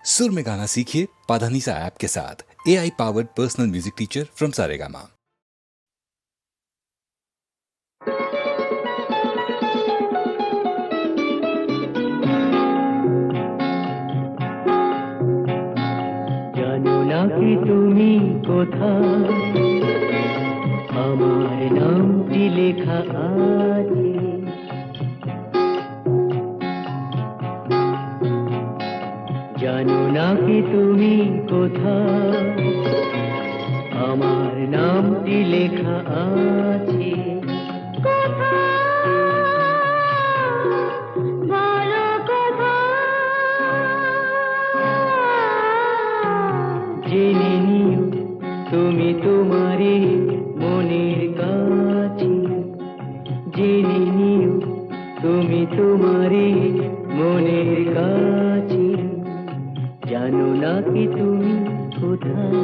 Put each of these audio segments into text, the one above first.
सुर में गाना सीखिए पाधानीसा ऐप के साथ। AI powered personal music teacher from Saregama. জানো না কি তুমি কোথায়, আমার নামটি লেখা আছে। জানো না কি তুমি কোথায়, আমার নামটি লেখা আছে। জেনে নিও তুমি তোমারই মনের কাছে, জেনে নিও তুমি তোমারই মনের কাছে। জানো না কি তুমি কোথায়,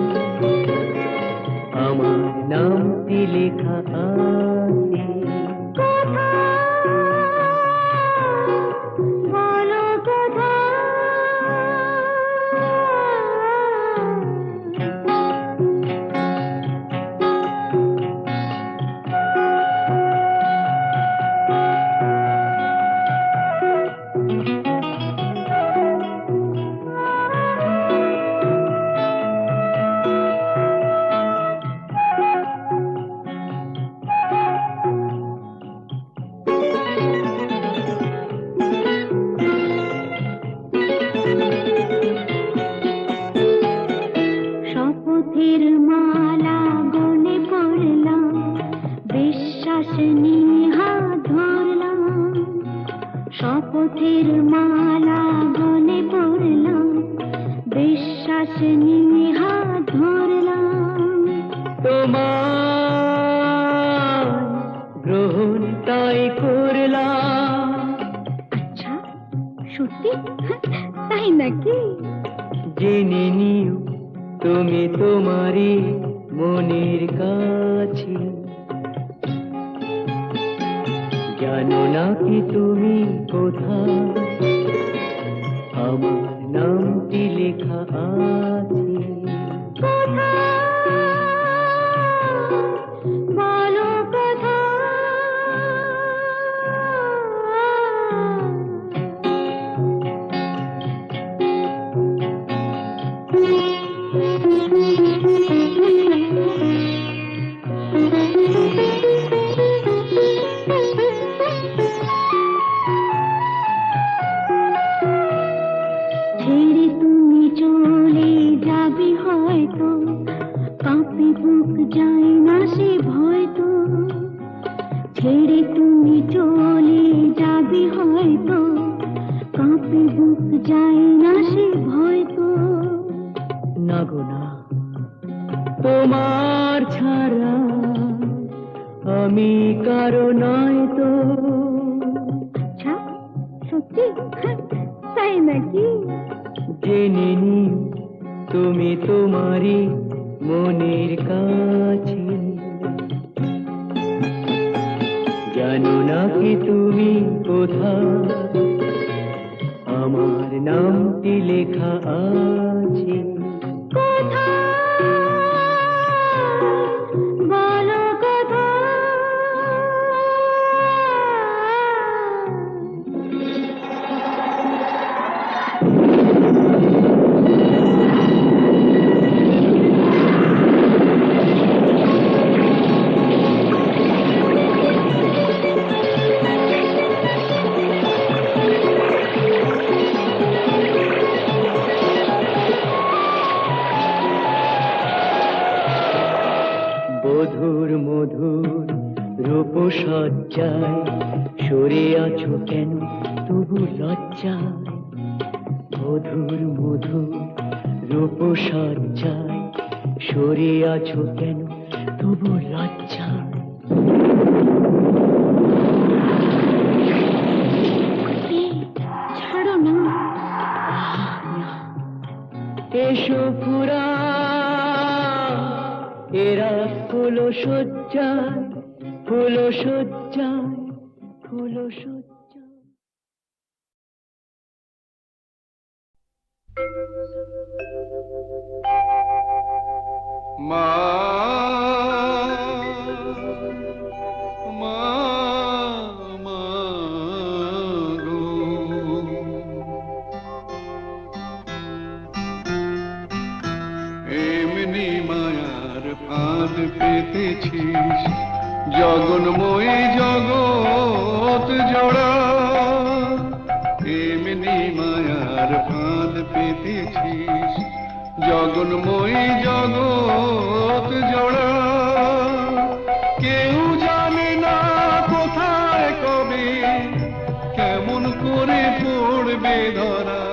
আমার নামটি লেখা আছে। শপথের মালা গলে পড়লাম, বিশ্বাস নিয়ে হাত ধরলাম। শপথের মালা গলে পড়লাম, বিশ্বাস নিয়ে হাত ধরলাম। তোমার গ্রহণ তাই করলাম। আচ্ছা, সত্যি? তাই নাকি? জেনে নিও তুমি তোমারই মনের কাছে। জানো না কি তুমি কোথায়, আমার নামটি লেখা আছে। বলো কোথায়? ছেড়ে তুমি চলে যাবে হয়তো, কাঁপে বুক যায় না সে ভয় তো। ছেড়ে তুমি চলে যাবে হয়তো, কাঁপে বুক যায় না সে ভয় তো। না গো না, তোমার ছাড়া আমি কারো নয় তো। আচ্ছা, সত্যি? তাই নাকি? জেনে নিও তুমি তোমারই মনের কাছে। জানো না কি তুমি কোথায়, আমার নামটি লেখা আছে। বলো কোথায়? মধুর মধুর রূপসজ্জায় সরে আছো কেন তবু লজ্জায়। মধুর মধুর রূপসজ্জায় সরে আছো কেন তবু লজ্জায়। ছাড়ো না। এসো পুরা এরা ফুলো সজ্জায়, ফুলো সজ্জায়, ফুলো সজ্জায়। মা মা মা গো, এমনি মায়ার ফাঁদ পেতেছিস, জগন্ময়ী জগৎ জোড়া, এমনি মায়ার ফাঁদ পেতেছিস, জগন্ময়ী জগৎ জোড়া। কেউ জানে না কোথায় কবে কেমন করে পড়বে ধরা,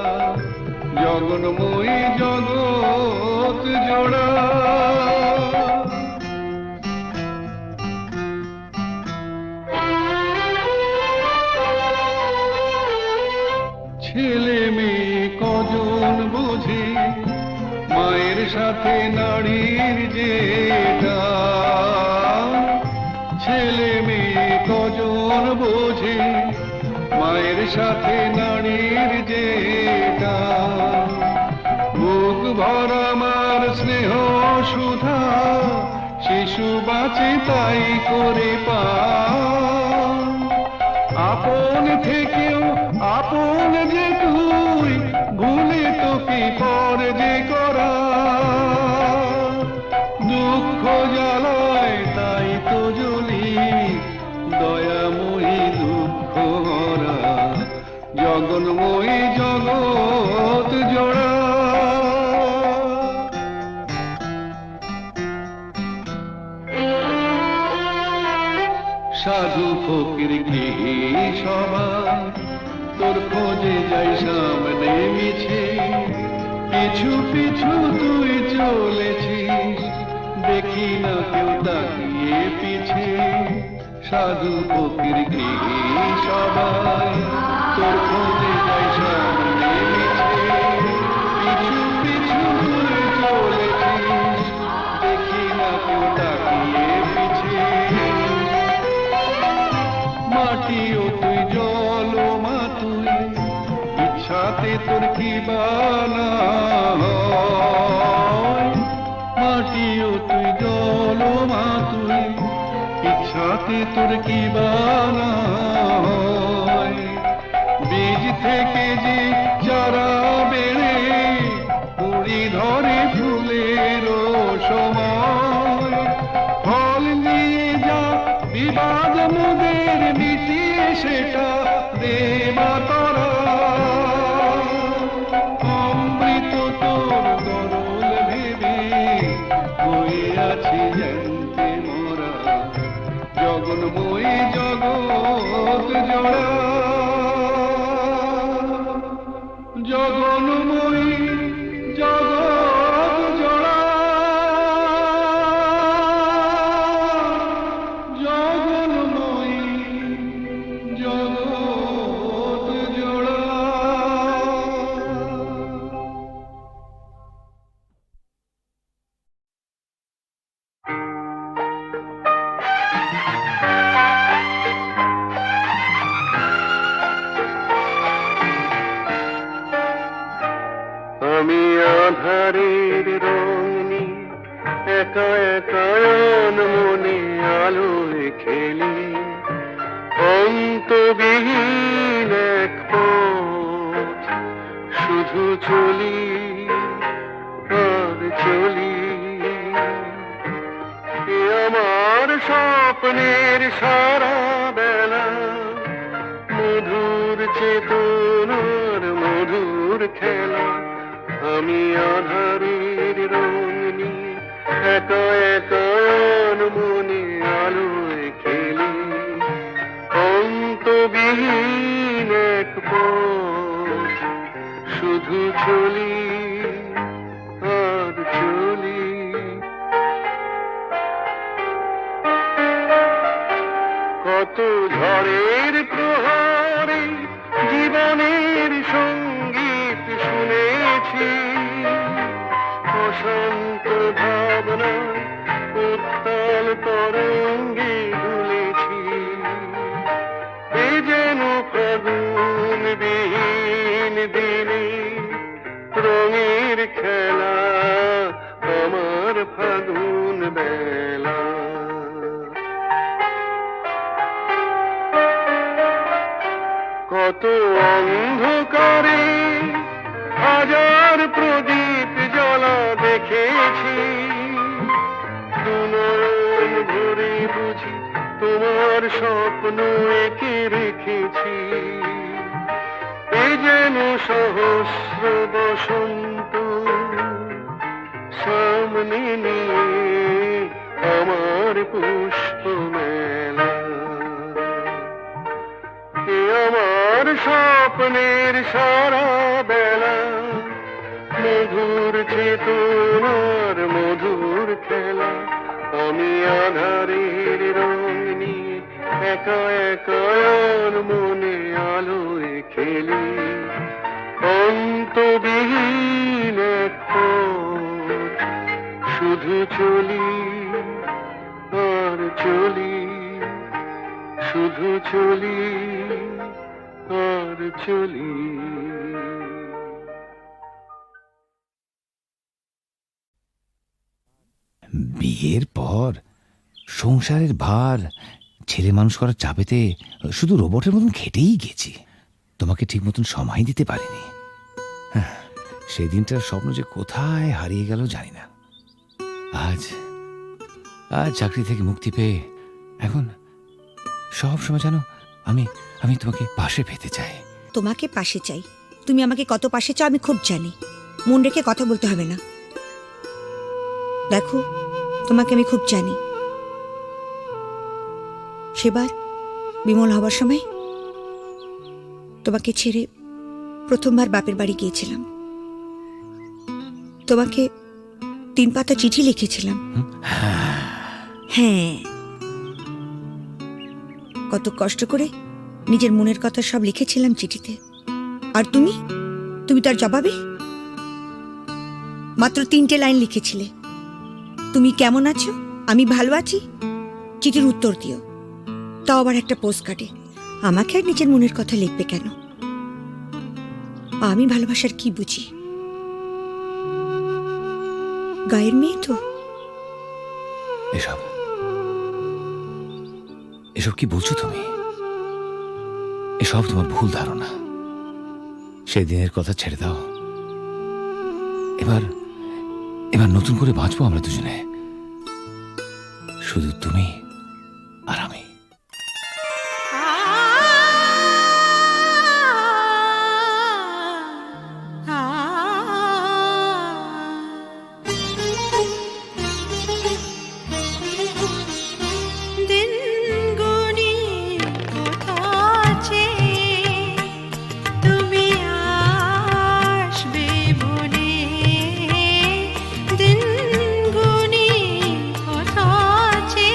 জগন্ময়ী জগৎ জোড়া। ছেলে মেয়ে কজন বোঝে মায়ের সাথে নারীর যেটা, ছেলে মেয়ে কজন বোঝে মায়ের সাথে নারীর যেটা। বুক ভরা মার স্নেহ সুধা শিশু বাঁচে তাই করে পা, আপন থেকেও আপন যে তুই, ভুলে তোকে পর যে করা। দুঃখ জ্বালায় তাই তো জ্বলি, দয়াময়ী দুঃখ হরা, জগন্ময়ী জগৎ জোড়া। সাধু ফকির কি সবাই তোর খোঁজে যাই সামনে মিছে, পিছু পিছু তুই চলেছিস, দেখি না কেউ তাকিয়ে পিছে। সাধু ফকির কি সবাই তোর খোঁজে যাই সামনে মিছে, পিছু পিছু তুই চলেছিস, দেখি না কেউ তাকিয়ে পিছে। মাটিও তুই জল মা তুই, ইচ্ছাতে তোর কি বানা হয়। মাটিও তুই জল মা তুই, ইচ্ছাতে তোর কি বানা হয়। বীজ থেকে যে চারা বেড়ে কুড়ি ধরে ফুলের সময়, ফল নিয়ে যা বিবাদ মোদের মিটিয়ে সেটা দে মা তারা। অমৃত তোর গরল ভেবে হয়ে আছি জানতে মোরা, জগন্ময়ী জগৎ জোড়া, জগন্ময়ী জগৎ জোড়া, জগন্ময়ী জগৎ জোড়া। আমি আধারের রং নিয়ে একা একা মনে আলোয় খেলি, অন্তবিহীন এক পথ শুধু চলি আর চলি। এ আমার স্বপ্নের সারা বেলা, মধুর চেতনার মধুর খেলা। আমি আধারের রং নিয়ে একা একা মনে আলোয় খেলি, অন্তবিহীন এক পথ শুধু চলি আর চলি। কত ঝড়ের প্রহারে জীবনের সঙ্গীত শুনেছি, অশান্ত ভাবনা উত্তাল তরঙ্গে দুলেছি। এ যেন ফাগুন বিহীন দিনে রঙের খেলা আমার ফাগুন বেলা। কত অন্ধকারে হাজার প্রদীপ জ্বলা দেখেছি, দুনয়ন ভরে বুঝি তোমার স্বপ্ন এঁকে রেখেছি। এ যেন সহস্র বসন্ত সামনে নিয়ে আমার পুষ্প মেলা। এ আমার স্বপ্নের সারা বেলা, মধুর চেতনার মধুর খেলা। আমি আধারের রং নিয়ে একা একা আর মনে আলোয় খেলি, অন্তবিহীন এক পথ শুধু চলি আর চলি, শুধু চলি আর চলি। বিয়ের পর সংসারের ভার, ছেলে মানুষ করার চাপেতে শুধু রোবটের মতন খেটেই গেছি। তোমাকে ঠিক মতন সময় দিতে পারিনি। সেই দিনটার স্বপ্ন যে কোথায় হারিয়ে গেল জানি না। আজ আজ চাকরি থেকে মুক্তি পেয়ে এখন সব সময় জানো আমি আমি তোমাকে পাশে পেতে চাই। তোমাকে পাশে চাই, তুমি আমাকে কত পাশে চাও আমি খুব জানি। মন রেখে কথা বলতে হবে না। দেখো, তোমাকে আমি খুব জানি। সেবার বিমল হবার সময় তোমাকে ছেড়ে প্রথমবার বাপের বাড়ি গিয়েছিলাম। তোমাকে 3 পাতা চিঠি লিখেছিলাম। হ্যাঁ, কত কষ্ট করে নিজের মনের কথা সব লিখেছিলাম চিঠিতে। আর তুমি তার জবাবে মাত্র 3টে লাইন লিখেছিলে, তুমি কেমন আছো, আমি ভালো আছি, চিঠির উত্তর দিও। তাও আবার একটা পোস্ট কার্ডে। আমাকে আর নিজের মনের কথা লিখবে কেন? আমি ভালোবাসার কি বুঝি? গায়ের মেয়ে তো। এসব এসব কি বলছো তুমি? এসব তোমার ভুল ধারণা। সেদিনের কথা ছেড়ে দাও। এবার নতুন করে বাঁচবো আমরা দুজনে, শুধু তুমি আর আমি। দিন গুনি কথা আছে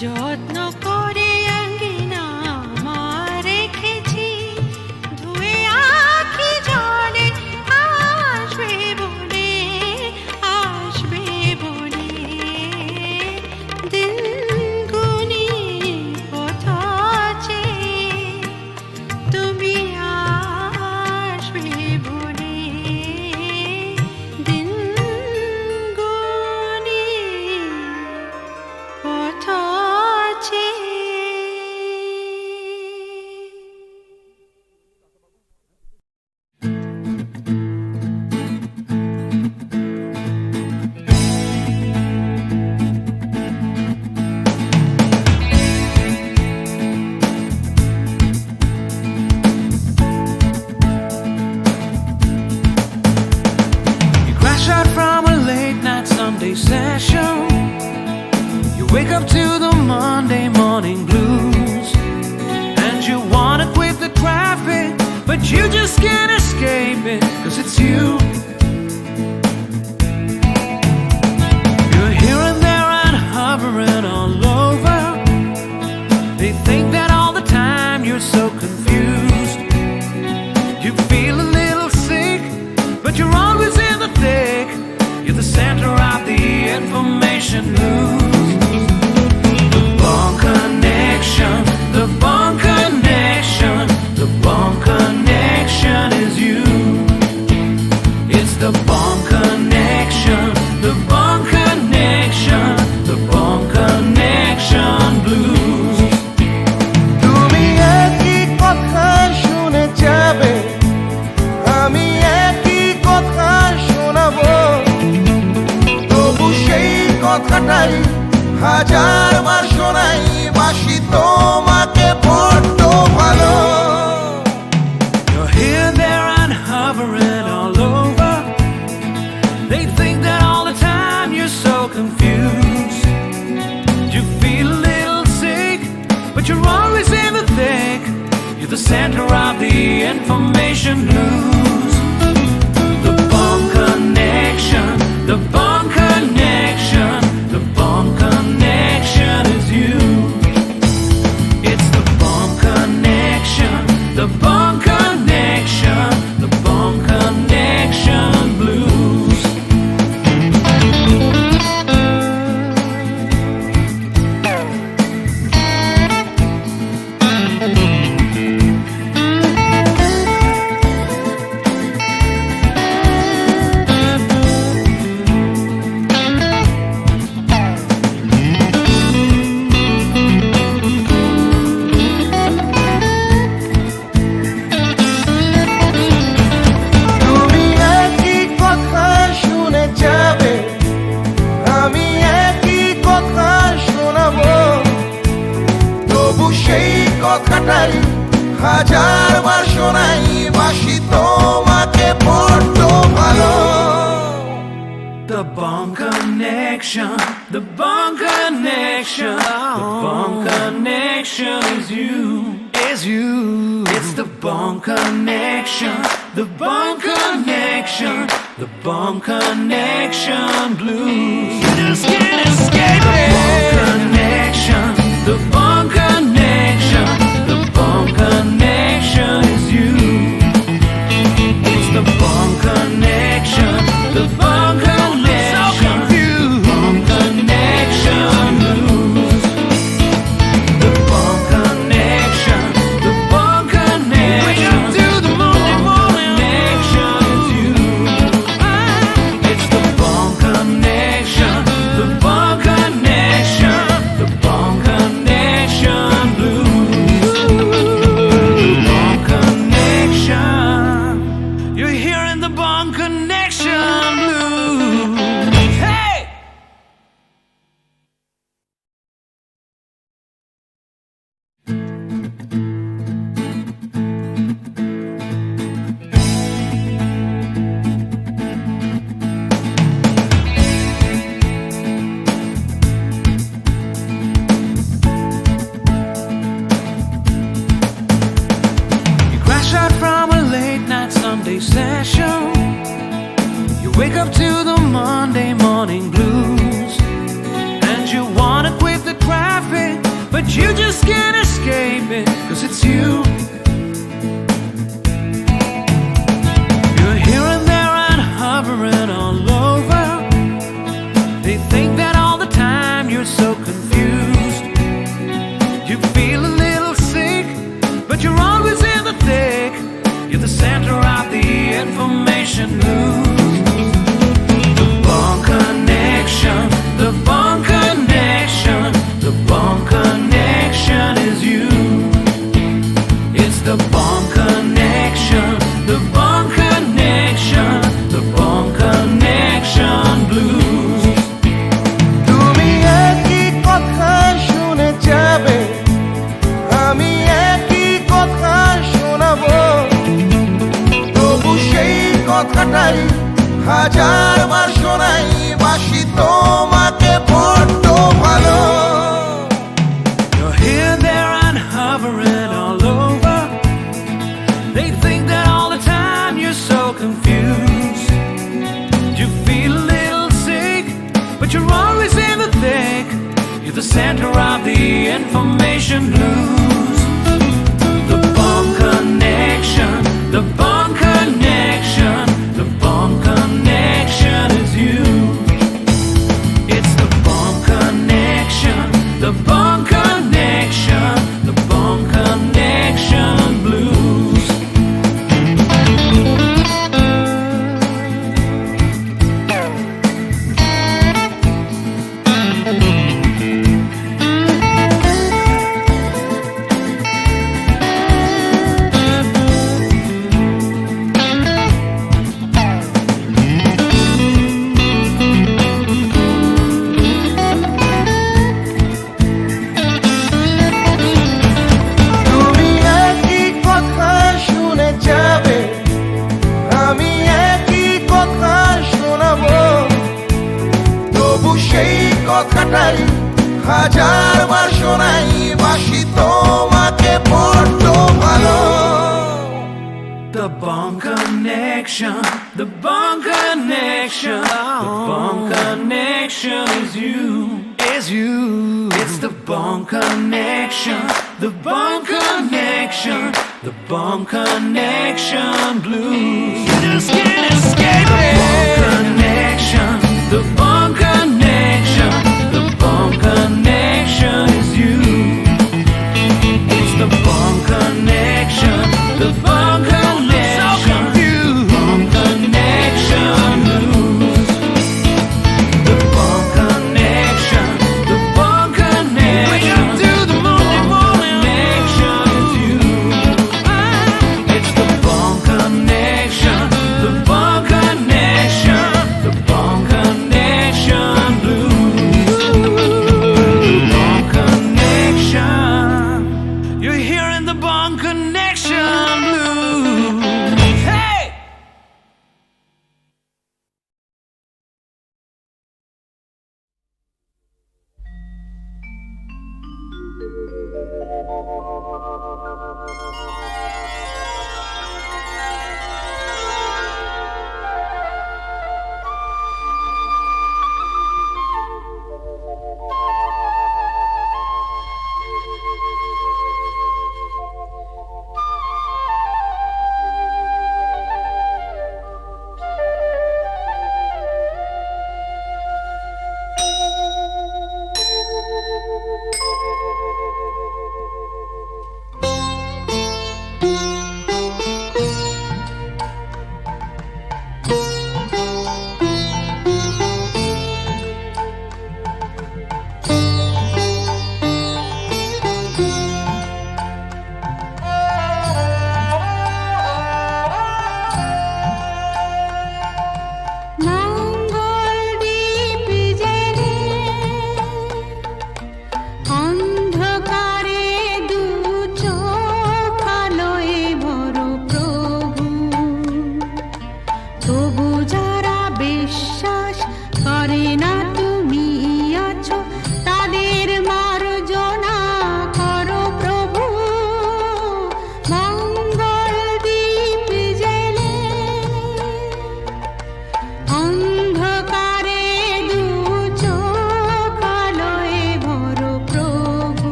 যত্ন করে আঙ্গিনা আমার রেখেছি ধুয়ে আখি জলে আসবে বলে দিন গুনি পথ চেয়ে তুমি আসবে বলে দিন গুনি পথ চেয়ে You crash out from a late night Sunday session. You wake up to the Monday morning blues. And you wanna quit the traffic, but you just can't escape it, 'cause it's you. You're here and there and hovering all over. They think that all the time you're so confused. You feel a little sick, but you're always in the thick. You're the center of the information news. The Bond Connection, the Bond Connection, the Bond Connection is you. It's the Bond Connection, the Bond Connection, the Bond Connection blues. তুমি একই কথা শুনে যাবে, আমি একই কথা শোনাবো, তবু সেই কথাটাই হাজারবার শোনাই, বাসি তোমাকে বড্ড ভালো। You're here, there, and hovering all over. They think that all the time you're so confused. You feel a little sick, but you're always in the thick. You're the center of the information news. The Bond Connection, the Bond Connection, the Bond Connection is you. It's the Bond Connection, the Bond Connection, the Bond Connection blues. তুমি একই কথা শুনে যাবে, আমি একই কথা শোনাবো, তবু সেই কথাটাই হাজারবার শোনাই, বাসি তোমাকে বড্ড ভালো। The Bond Connection, the Bond Connection, the Bond Connection is you, is you. It's the Bond Connection, the Bond Connection, the Bond Connection blues. You just can't escape it. The Bond Connection, the Bond Connection, the Bond Connection is you. It's the Bond Connection, the Bond Connection, Bond Connection blues. The Bond Connection, the Bond Connection. Wake up to the Monday morning connection is you. It's the Bond Connection, the Bond Connection, but you just can't escape it, 'cause it's you. You're here and there and hovering all over. They think that all the time you're so confused. You feel a little sick, but you're always in the thick. You're the center of the information news. The Bond Connection, the Bond Connection, the Bond Connection is you. It's the Bond Connection, the Bond Connection, the Bond Connection blues. তুমি একই কথা শুনে যাবে, আমি একই কথা শোনাবো, তবু সেই কথাটাই হাজারবার শোনাই, বাসি তোমাকে বড্ড ভালো। You're here, there, and hovering all over. They think that all the time you're so confused. You feel a little sick, but you're always in the thick. You're the center of the information news. The Bond Connection, the Bond Connection, the Bond Connection is you. It's the Bond Connection, the Bond Connection, the Bond Connection blues. তুমি একই কথা শুনে যাবে, আমি একই কথা শোনাবো, তবু সেই কথাটাই হাজারবার শোনাই, বাসি তোমাকে বড্ড ভালো। The Bond Connection, the Bond Connection, the Bond Connection is you, is you. It's the Bond Connection, the Bond Connection, the Bond Connection blues. You just can't escape it. The Bond Connection, the Bond Connection, the Bond Connection is you. It's the Bond Connection, the Bond Connection, Bond Connection blues. The Bond Connection, the Bond Connection, the Bond Connection is you. It's the Bond Connection, the Bond Connection, the Bond Connection.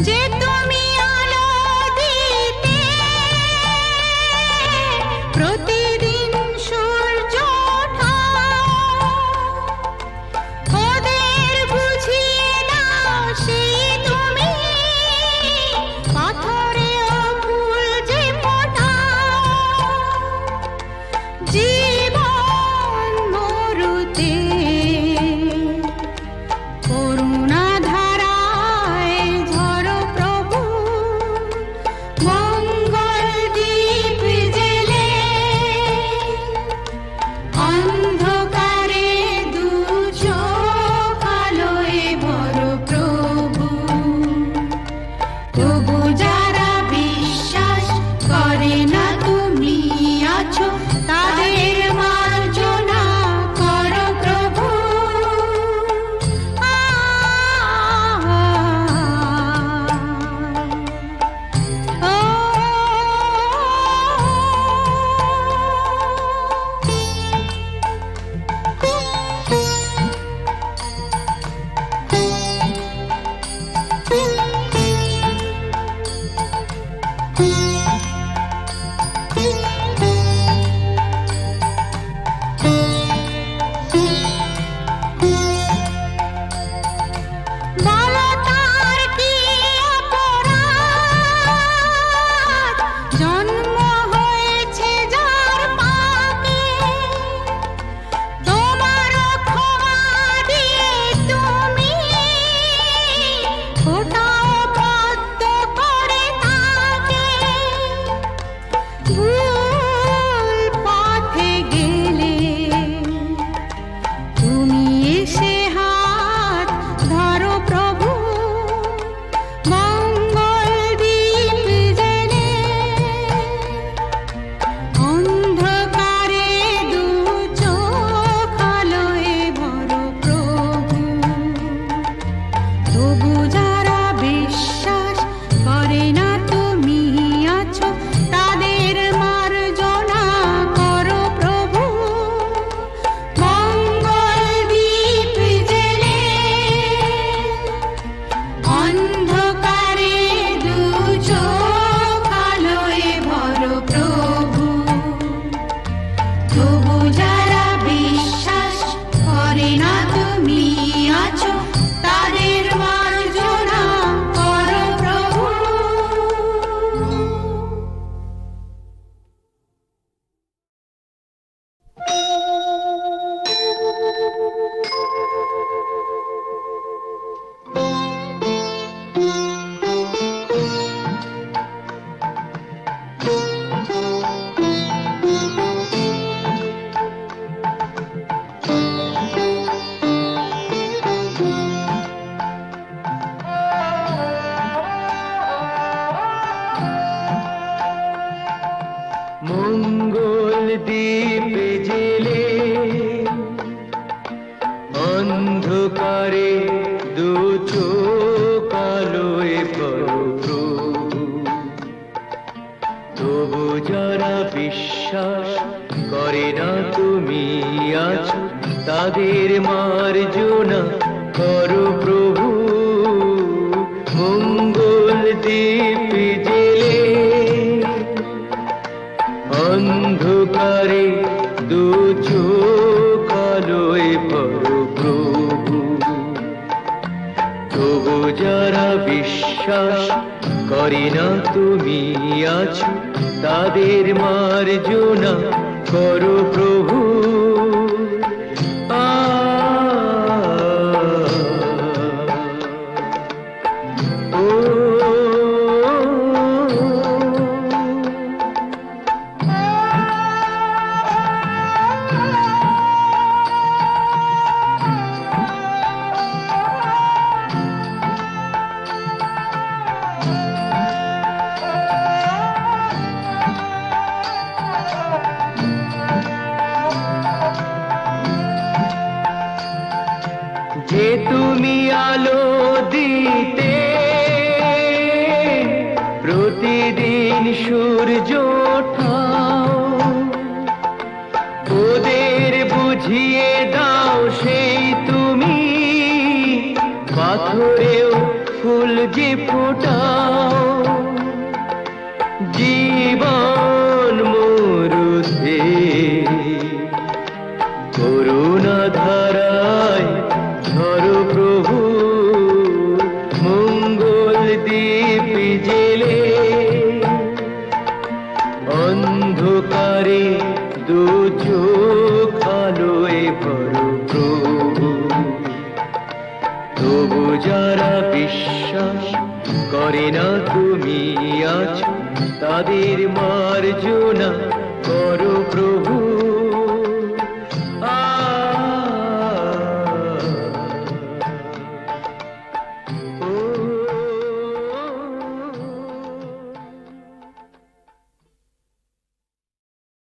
যে তুমি আলো দিতে প্রতিদিন সূর্য ওঠাও, ওদের বুঝিয়ে দাও সেই তুমি পাথরেও ফুল যে ফোটাও। জীবন মরুতে করুণা ধারায় ঝরো প্রভু, মঙ্গল দীপ জেলে অন্ধকারে দু চোখ আলোয় ভরো প্রভু। তবু যারা বিশ্বাস করে না তুমি আছো, তাদের মার্জনা করো প্রভু। বলো তার কি অপরাধ, জন্ম হয়েছে যার পাপে, তোমারও ক্ষমা দিয়ে তুমি ফোটাও পদ্ম করে তাকে। ভুল পথে গেলে তুমি এসে হাত ধরো প্রভু, মঙ্গল দীপ জেলে অন্ধকারে দু চোখ আলোয় ভরো প্রভু। তবু যারা বিশ্বাস করে না তুমি আছো, তাদের মার্জনা করো প্রভু। মঙ্গল দীপ জেলে অন্ধকারে দু চোখ আলোয় ভরো প্রভু। তবু যারা বিশ্বাস করে না তুমি আছো, তাদের মার্জনা করো প্রভু। মঙ্গল দ্বীপ জেলে অন্ধকারে দু চোখ আলোয় ভরো প্রভু। তবু যারা বিশ্বাস করে না তুমি আছো, তাদের মার্জনা করো প্রভু। মঙ্গল দ্বীপ জেলে অন্ধকারে দু চোখ আলোয় ভরো প্রভু। তবু যারা বিশ্বাস করে না তুমি আছো, তাদের মার্জনা করো প্রভু। যে তুমি আলো দিতে প্রতিদিন সূর্য ওঠাও, ওদের বুঝিয়ে দাও সেই তুমি পাথরেও ফুল যে ফোটাও জীবন মরুতে করুণা ধারায় ধরো প্রভু মঙ্গল দ্বীপ জেলে অন্ধকারে দু চোখ আলোয় ভরো প্রভু তবু যারা বিশ্বাস করে না তুমি আছো তাদের মার্জনা করো প্রভু